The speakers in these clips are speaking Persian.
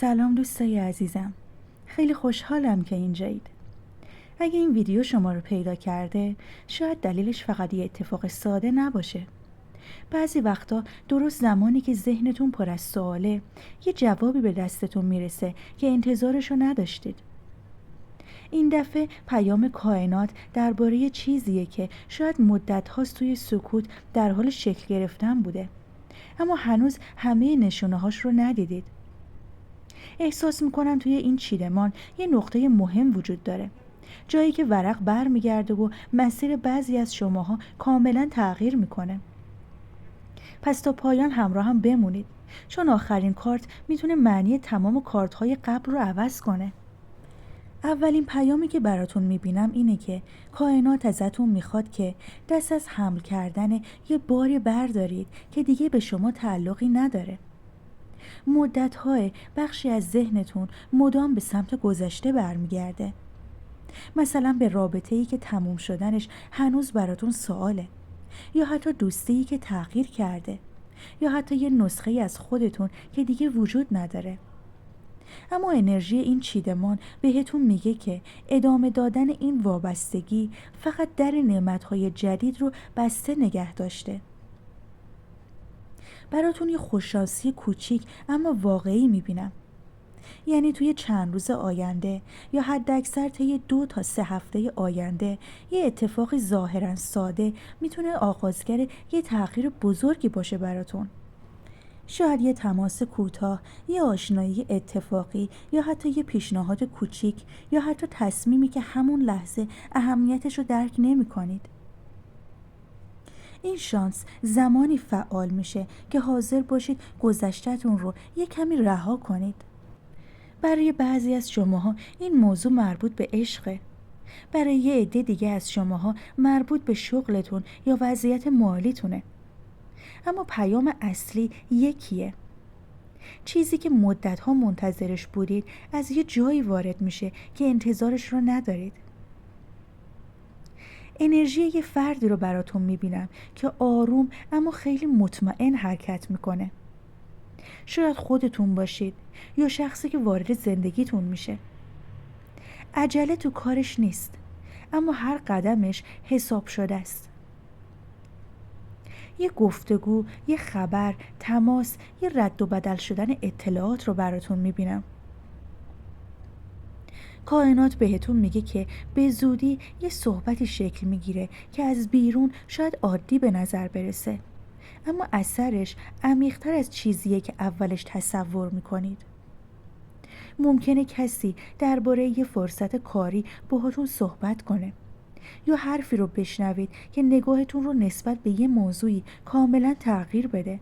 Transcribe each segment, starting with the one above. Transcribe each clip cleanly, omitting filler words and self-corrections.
سلام دوستای عزیزم. خیلی خوشحالم که اینجایید. اگه این ویدیو شما رو پیدا کرده، شاید دلیلش فقط یه اتفاق ساده نباشه. بعضی وقتا درست زمانی که ذهنتون پر از سواله، یه جوابی به دستتون میرسه که انتظارشو نداشتید. این دفعه پیام کائنات درباره چیزیه که شاید مدت‌هاست توی سکوت در حال شکل گرفتن بوده، اما هنوز همه نشونه‌هاش رو ندیدید. احساس میکنم توی این چیدمان یه نقطه مهم وجود داره، جایی که ورق بر میگرده و مسیر بعضی از شماها کاملا تغییر میکنه. پس تا پایان همراه هم بمونید، چون آخرین کارت میتونه معنی تمام کارت های قبل رو عوض کنه. اولین پیامی که براتون میبینم اینه که کائنات ازتون میخواد که دست از حمل کردن یه باری بردارید که دیگه به شما تعلقی نداره. مدت‌های بخشی از ذهنتون مدام به سمت گذشته برمیگرده، مثلا به رابطه‌ای که تموم شدنش هنوز براتون سواله، یا حتی دوستی‌ای که تغییر کرده، یا حتی یه نسخه‌ای از خودتون که دیگه وجود نداره. اما انرژی این چیدمان بهتون میگه که ادامه دادن این وابستگی فقط در نعمت‌های جدید رو بسته نگه داشته. براتون یه خوششانسی کوچیک اما واقعی میبینم. یعنی توی چند روز آینده یا حداکثر طی 2 تا 3 هفته آینده یه اتفاق ظاهراً ساده میتونه آغازگر یه تغییر بزرگی باشه براتون. شاید یه تماس کوتاه، یه آشنایی اتفاقی، یا حتی یه پیشنهاد کوچیک، یا حتی تصمیمی که همون لحظه اهمیتش رو درک نمی کنید. این شانس زمانی فعال میشه که حاضر باشید گذشته‌تون رو یه کمی رها کنید. برای بعضی از شماها این موضوع مربوط به عشقه. برای یه عده دیگه از شماها مربوط به شغلتون یا وضعیت مالیتونه. اما پیام اصلی یکیه. چیزی که مدت‌ها منتظرش بودید از یه جایی وارد میشه که انتظارش رو ندارید. انرژی یه فردی رو براتون میبینم که آروم اما خیلی مطمئن حرکت میکنه. شاید خودتون باشید یا شخصی که وارد زندگیتون میشه. عجله تو کارش نیست، اما هر قدمش حساب شده است. یه گفتگو، یه خبر، تماس، یه رد و بدل شدن اطلاعات رو براتون میبینم. کائنات بهتون میگه که به زودی یه صحبتی شکل میگیره که از بیرون شاید عادی به نظر برسه، اما اثرش عمیق‌تر از چیزیه که اولش تصور میکنید. ممکنه کسی درباره یه فرصت کاری باهاتون صحبت کنه، یا حرفی رو بشنوید که نگاهتون رو نسبت به یه موضوعی کاملا تغییر بده.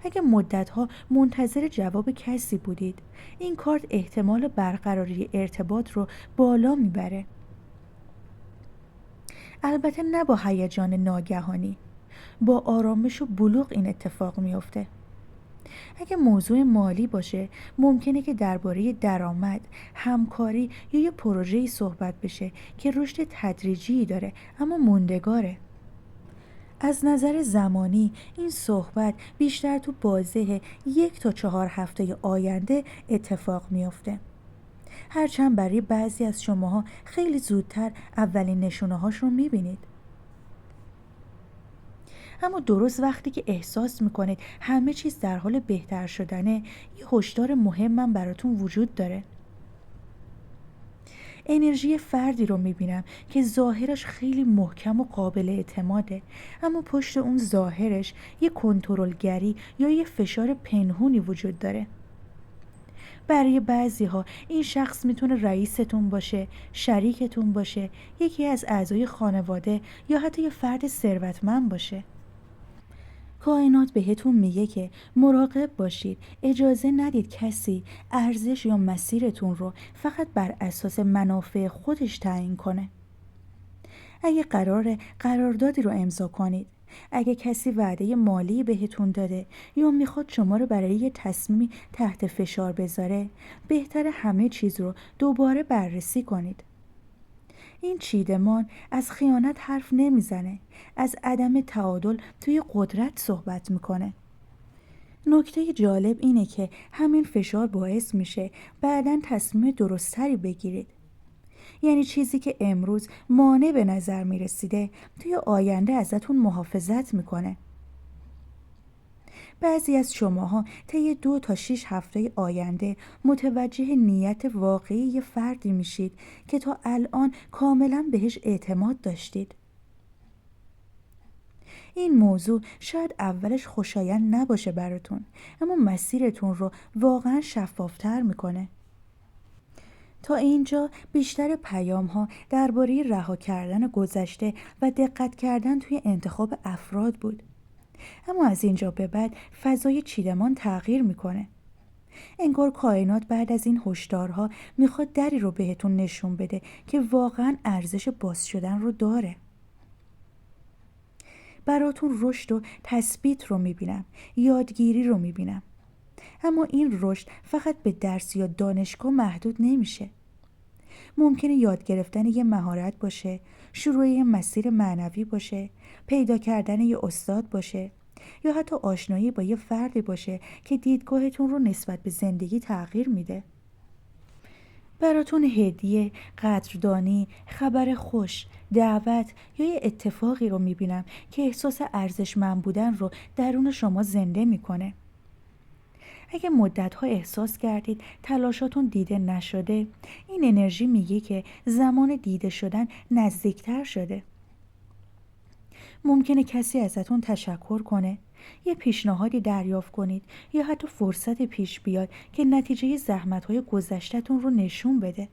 اگه مدت‌ها منتظر جواب کسی بودید، این کارت احتمال برقراری ارتباط رو بالا میبره. البته نه با هیجان ناگهانی، با آرامش و بلوغ این اتفاق میفته. اگه موضوع مالی باشه، ممکنه که درباره درآمد، همکاری یا یه پروژه‌ای صحبت بشه که رشد تدریجی داره اما موندگاره. از نظر زمانی این صحبت بیشتر تو بازه 1 تا 4 هفته آینده اتفاق میفته. هرچند برای بعضی از شماها خیلی زودتر اولین نشونه‌هاش رو میبینید. اما درست وقتی که احساس میکنید همه چیز در حال بهتر شدنه، یه هشدار مهمم براتون وجود داره. انرژی فردی رو میبینم که ظاهرش خیلی محکم و قابل اعتماده، اما پشت اون ظاهرش یه کنترلگری یا یه فشار پنهونی وجود داره. برای بعضی‌ها این شخص میتونه رئیستون باشه، شریکتون باشه، یکی از اعضای خانواده، یا حتی یه فرد ثروتمند باشه. کائنات بهتون میگه که مراقب باشید، اجازه ندید کسی ارزش یا مسیرتون رو فقط بر اساس منافع خودش تعیین کنه. اگه قراردادی رو امضا کنید، اگه کسی وعده مالی بهتون داده یا میخواد شما رو برای یه تصمیمی تحت فشار بذاره، بهتره همه چیز رو دوباره بررسی کنید. این چیدمان از خیانت حرف نمیزنه، از عدم تعادل توی قدرت صحبت میکنه. نکته جالب اینه که همین فشار باعث میشه بعداً تصمیم درستری بگیرید. یعنی چیزی که امروز مانع به نظر میرسیده توی آینده ازتون محافظت میکنه. بعضی از شماها طی 2 تا 6 هفته آینده متوجه نیت واقعی یه فردی میشید که تا الان کاملا بهش اعتماد داشتید. این موضوع شاید اولش خوشایند نباشه براتون، اما مسیرتون رو واقعا شفافتر میکنه. تا اینجا بیشتر پیام ها درباره رها کردن گذشته و دقت کردن توی انتخاب افراد بود. اما از اینجا به بعد فضای چیدمان تغییر میکنه. انگار کائنات بعد از این هشدارها میخواد دری رو بهتون نشون بده که واقعا ارزش باز شدن رو داره. براتون رشد و تثبیت رو میبینم، یادگیری رو میبینم. اما این رشد فقط به درس یا دانشگاه محدود نمیشه. ممکنه یاد گرفتن یه مهارت باشه، شروع یه مسیر معنوی باشه، پیدا کردن یه استاد باشه، یا حتی آشنایی با یه فردی باشه که دیدگاهتون رو نسبت به زندگی تغییر میده. براتون هدیه، قدردانی، خبر خوش، دعوت یا یه اتفاقی رو میبینم که احساس ارزشمند بودن رو درون شما زنده میکنه. اگه مدت‌ها احساس کردید تلاشاتون دیده نشده، این انرژی میگه که زمان دیده شدن نزدیکتر شده. ممکنه کسی ازتون تشکر کنه، یه پیشنهادی دریافت کنید یا حتی فرصت پیش بیاد که نتیجه زحمت‌های گذشته‌تون رو نشون بده.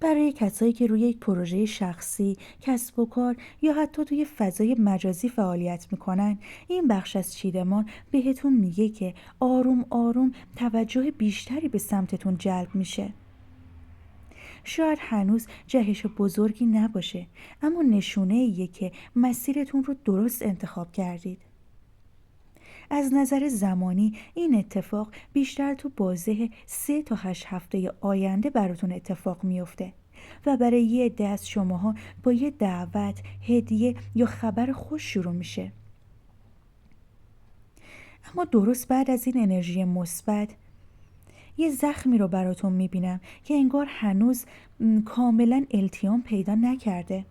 برای کسایی که روی یک پروژه شخصی، کسب و کار یا حتی توی فضای مجازی فعالیت میکنن، این بخش از چیدمان بهتون میگه که آروم آروم توجه بیشتری به سمتتون جلب میشه. شاید هنوز جهش بزرگی نباشه، اما نشونه ایه که مسیرتون رو درست انتخاب کردید. از نظر زمانی این اتفاق بیشتر تو بازه 3 تا 8 هفته آینده براتون اتفاق میفته و برای یه عده از شماها با یه دعوت، هدیه یا خبر خوش شروع میشه. اما درست بعد از این انرژی مثبت یه زخمی رو براتون میبینم که انگار هنوز کاملا التیام پیدا نکرده.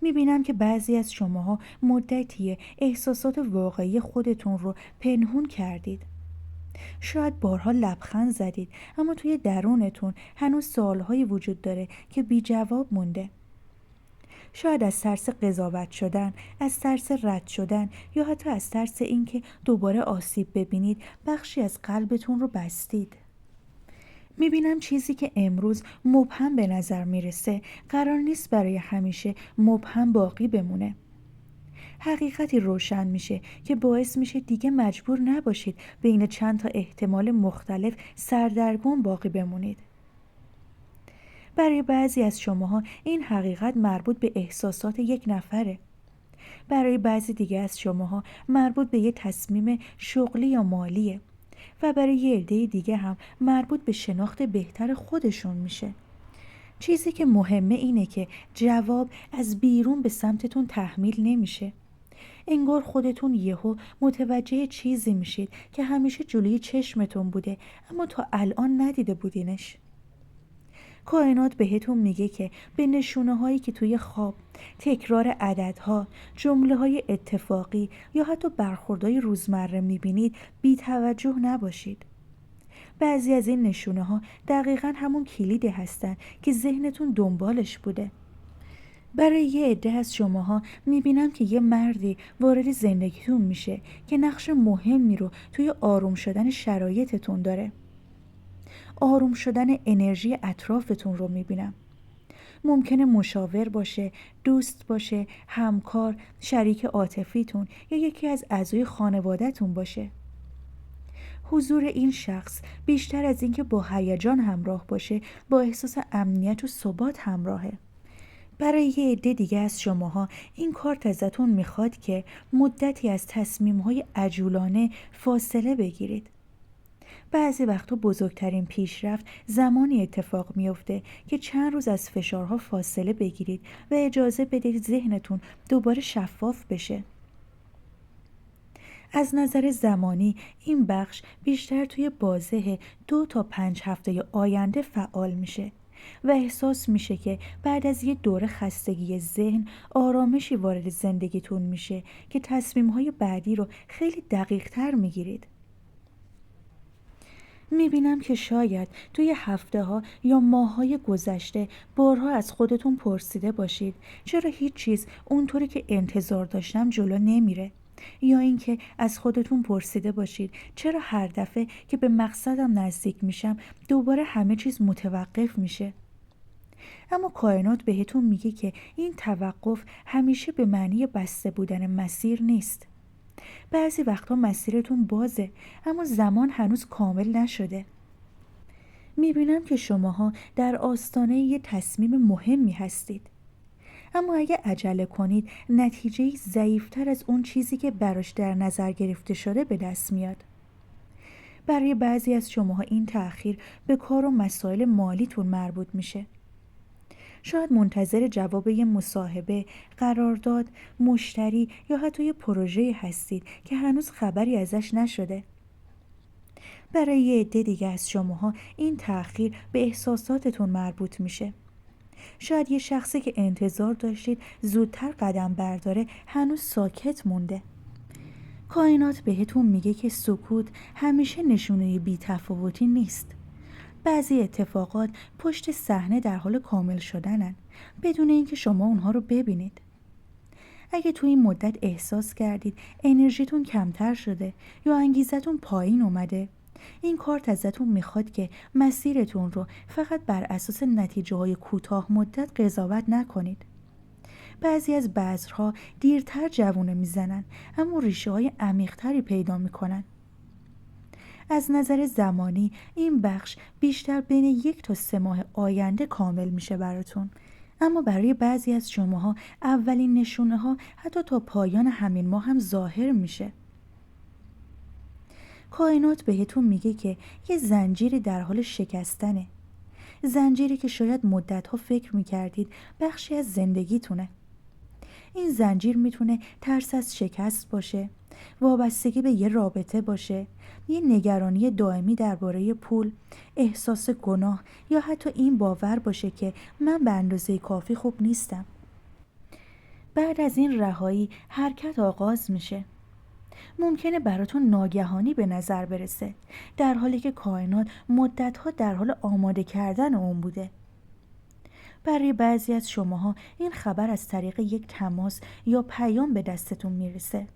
میبینم که بعضی از شماها مدتیه احساسات واقعی خودتون رو پنهون کردید. شاید بارها لبخند زدید، اما توی درونتون هنوز سوالهایی وجود داره که بی جواب مونده. شاید از ترس قضاوت شدن، از ترس رد شدن یا حتی از ترس اینکه دوباره آسیب ببینید بخشی از قلبتون رو بستید. میبینم چیزی که امروز مبهم به نظر میرسه قرار نیست برای همیشه مبهم باقی بمونه. حقیقتی روشن میشه که باعث میشه دیگه مجبور نباشید بین چند تا احتمال مختلف سردرگم باقی بمونید. برای بعضی از شماها این حقیقت مربوط به احساسات یک نفره. برای بعضی دیگه از شماها مربوط به یه تصمیم شغلی یا مالیه و برای یه عده دیگه هم مربوط به شناخت بهتر خودشون میشه. چیزی که مهمه اینه که جواب از بیرون به سمتتون تحمیل نمیشه. انگار خودتون یهو متوجه چیزی میشید که همیشه جلوی چشمتون بوده اما تا الان ندیده بودینش. کائنات بهتون میگه که به نشونه هایی که توی خواب، تکرار عددها، جمله های اتفاقی یا حتی برخوردهای روزمره میبینید بی توجه نباشید. بعضی از این نشونه ها دقیقاً همون کلیدی هستن که ذهنتون دنبالش بوده. برای یه عده از شماها میبینم که یه مردی وارد زندگیتون میشه که نقش مهمی رو توی آروم شدن شرایطتون داره. آروم شدن انرژی اطرافتون رو میبینم. ممکنه مشاور باشه، دوست باشه، همکار، شریک عاطفیتون یا یکی از اعضای خانواده‌تون باشه. حضور این شخص بیشتر از اینکه با هیجان همراه باشه، با احساس امنیت و ثبات همراهه. برای یه عده دیگه از شماها این کارت ازتون میخواد که مدتی از تصمیم‌های عجولانه فاصله بگیرید. بعضی وقتا بزرگترین پیشرفت زمانی اتفاق میفته که چند روز از فشارها فاصله بگیرید و اجازه بدید ذهنتون دوباره شفاف بشه. از نظر زمانی این بخش بیشتر توی بازه 2 تا 5 هفته آینده فعال میشه و احساس میشه که بعد از یه دوره خستگی ذهن آرامشی وارد زندگیتون میشه که تصمیم‌های بعدی رو خیلی دقیق‌تر میگیرید. میبینم که شاید توی هفته‌ها یا ماه‌های گذشته بارها از خودتون پرسیده باشید چرا هیچ چیز اونطوری که انتظار داشتم جلو نمیره، یا اینکه از خودتون پرسیده باشید چرا هر دفعه که به مقصدم نزدیک میشم دوباره همه چیز متوقف میشه. اما کائنات بهتون میگه که این توقف همیشه به معنی بسته بودن مسیر نیست. بعضی وقتا مسیرتون بازه اما زمان هنوز کامل نشده. میبینم که شماها در آستانه یه تصمیم مهمی هستید، اما اگه عجله کنید نتیجه ضعیفتر از اون چیزی که براش در نظر گرفته شده به دست میاد. برای بعضی از شماها این تأخیر به کار و مسائل مالیتون مربوط میشه. شاید منتظر جواب یه مصاحبه، قرارداد، مشتری یا حتی یه پروژه هستید که هنوز خبری ازش نشده. برای یه عده دیگه از شماها این تأخیر به احساساتتون مربوط میشه. شاید یه شخصی که انتظار داشتید زودتر قدم برداره هنوز ساکت مونده. کائنات بهتون میگه که سکوت همیشه نشونه بی‌تفاوتی نیست. بعضی اتفاقات پشت صحنه در حال کامل شدنن بدون اینکه شما اونها رو ببینید. اگه تو این مدت احساس کردید انرژیتون کمتر شده یا انگیزتون پایین اومده، این کارت ازتون میخواد که مسیرتون رو فقط بر اساس نتیجه‌های کوتاه مدت قضاوت نکنید. بعضی از بذرها دیرتر جوونه میزنن اما ریشه‌های عمیق‌تری پیدا میکنن. از نظر زمانی این بخش بیشتر بین 1 تا 3 ماه آینده کامل میشه براتون، اما برای بعضی از شماها اولین نشونه ها حتی تا پایان همین ماه هم ظاهر میشه. کائنات بهتون میگه که یه زنجیری در حال شکستنه، زنجیری که شاید مدتها فکر میکردید بخشی از زندگیتونه. این زنجیر میتونه ترس از شکست باشه، وابستگی به یه رابطه باشه، یه نگرانی دائمی درباره پول، احساس گناه یا حتی این باور باشه که من به اندازه کافی خوب نیستم. بعد از این رهایی حرکت آغاز میشه. ممکنه براتون ناگهانی به نظر برسه، در حالی که کائنات مدتها در حال آماده کردن اون بوده. برای بعضی از شماها این خبر از طریق یک تماس یا پیام به دستتون میرسه.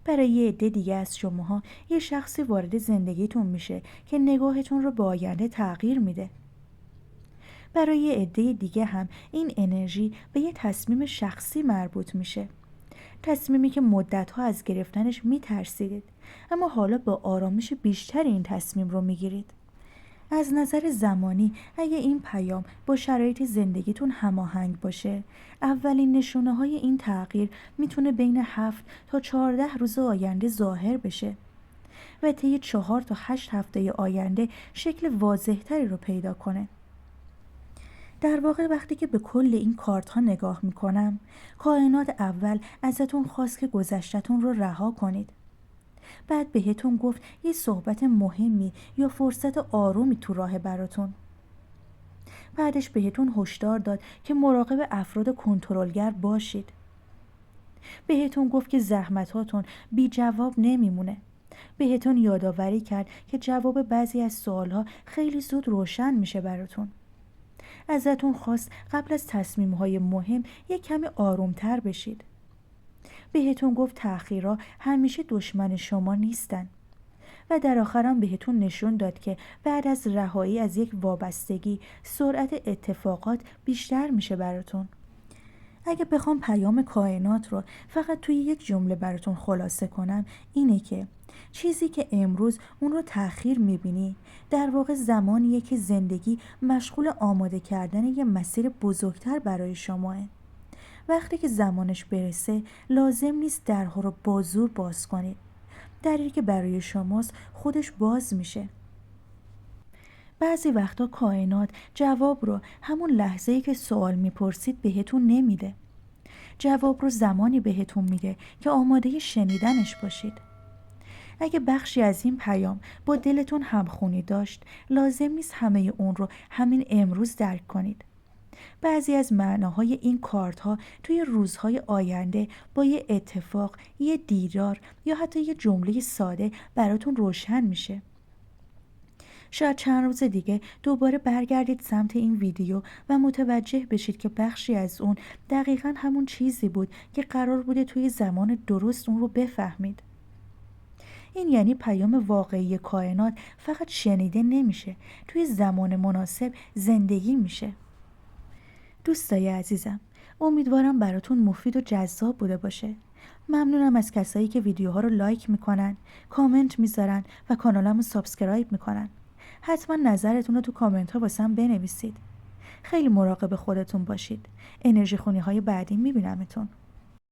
برای یه عده دیگه از شماها یه شخصی وارد زندگیتون میشه که نگاهتون رو به آینده تغییر میده. برای یه عده دیگه هم این انرژی به یه تصمیم شخصی مربوط میشه. تصمیمی که مدتها از گرفتنش میترسیدید اما حالا با آرامش بیشتر این تصمیم رو میگیرید. از نظر زمانی اگه این پیام با شرایط زندگیتون هماهنگ باشه، اولین نشونه های این تغییر میتونه بین 7 تا 14 روز آینده ظاهر بشه و طی 4 تا 8 هفته آینده شکل واضحتری رو پیدا کنه. در واقع وقتی که به کل این کارت ها نگاه میکنم، کائنات اول ازتون خواست که گذشتتون رو رها کنید. بعد بهتون گفت یه صحبت مهمی یا فرصت آرومی تو راه براتون. بعدش بهتون هشدار داد که مراقب افراد کنترلگر باشید. بهتون گفت که زحمتاتون بی جواب نمیمونه. بهتون یادآوری کرد که جواب بعضی از سوالها خیلی زود روشن میشه براتون. ازتون خواست قبل از تصمیم‌های مهم یک کمی آرومتر بشید. بهتون گفت تأخیرها همیشه دشمن شما نیستن و در آخرم بهتون نشون داد که بعد از رهایی از یک وابستگی سرعت اتفاقات بیشتر میشه براتون. اگه بخوام پیام کائنات رو فقط توی یک جمله براتون خلاصه کنم، اینه که چیزی که امروز اون رو تأخیر میبینی در واقع زمانیه که زندگی مشغول آماده کردن یه مسیر بزرگتر برای شماه. وقتی که زمانش برسه لازم نیست درها رو با زور باز کنید. دری که برای شماست خودش باز میشه. بعضی وقتا کائنات جواب رو همون لحظه‌ای که سوال میپرسید بهتون نمیده. جواب رو زمانی بهتون میده که آماده شنیدنش باشید. اگه بخشی از این پیام با دلتون همخونی داشت، لازم نیست همه اون رو همین امروز درک کنید. بعضی از معناهای این کارت‌ها توی روزهای آینده با یه اتفاق، یه دیدار یا حتی یه جمله ساده براتون روشن میشه. شاید چند روز دیگه دوباره برگردید سمت این ویدیو و متوجه بشید که بخشی از اون دقیقاً همون چیزی بود که قرار بوده توی زمان درست اون رو بفهمید. این یعنی پیام واقعی کائنات فقط شنیده نمیشه، توی زمان مناسب زندگی میشه. دوستای عزیزم، امیدوارم براتون مفید و جذاب بوده باشه. ممنونم از کسایی که ویدیوها رو لایک میکنن، کامنت میذارن و کانالمو سابسکرایب میکنن. حتما نظرتون رو تو کامنت ها واسم بنویسید. خیلی مراقب خودتون باشید. انرژی خونی های بعدی میبینمتون.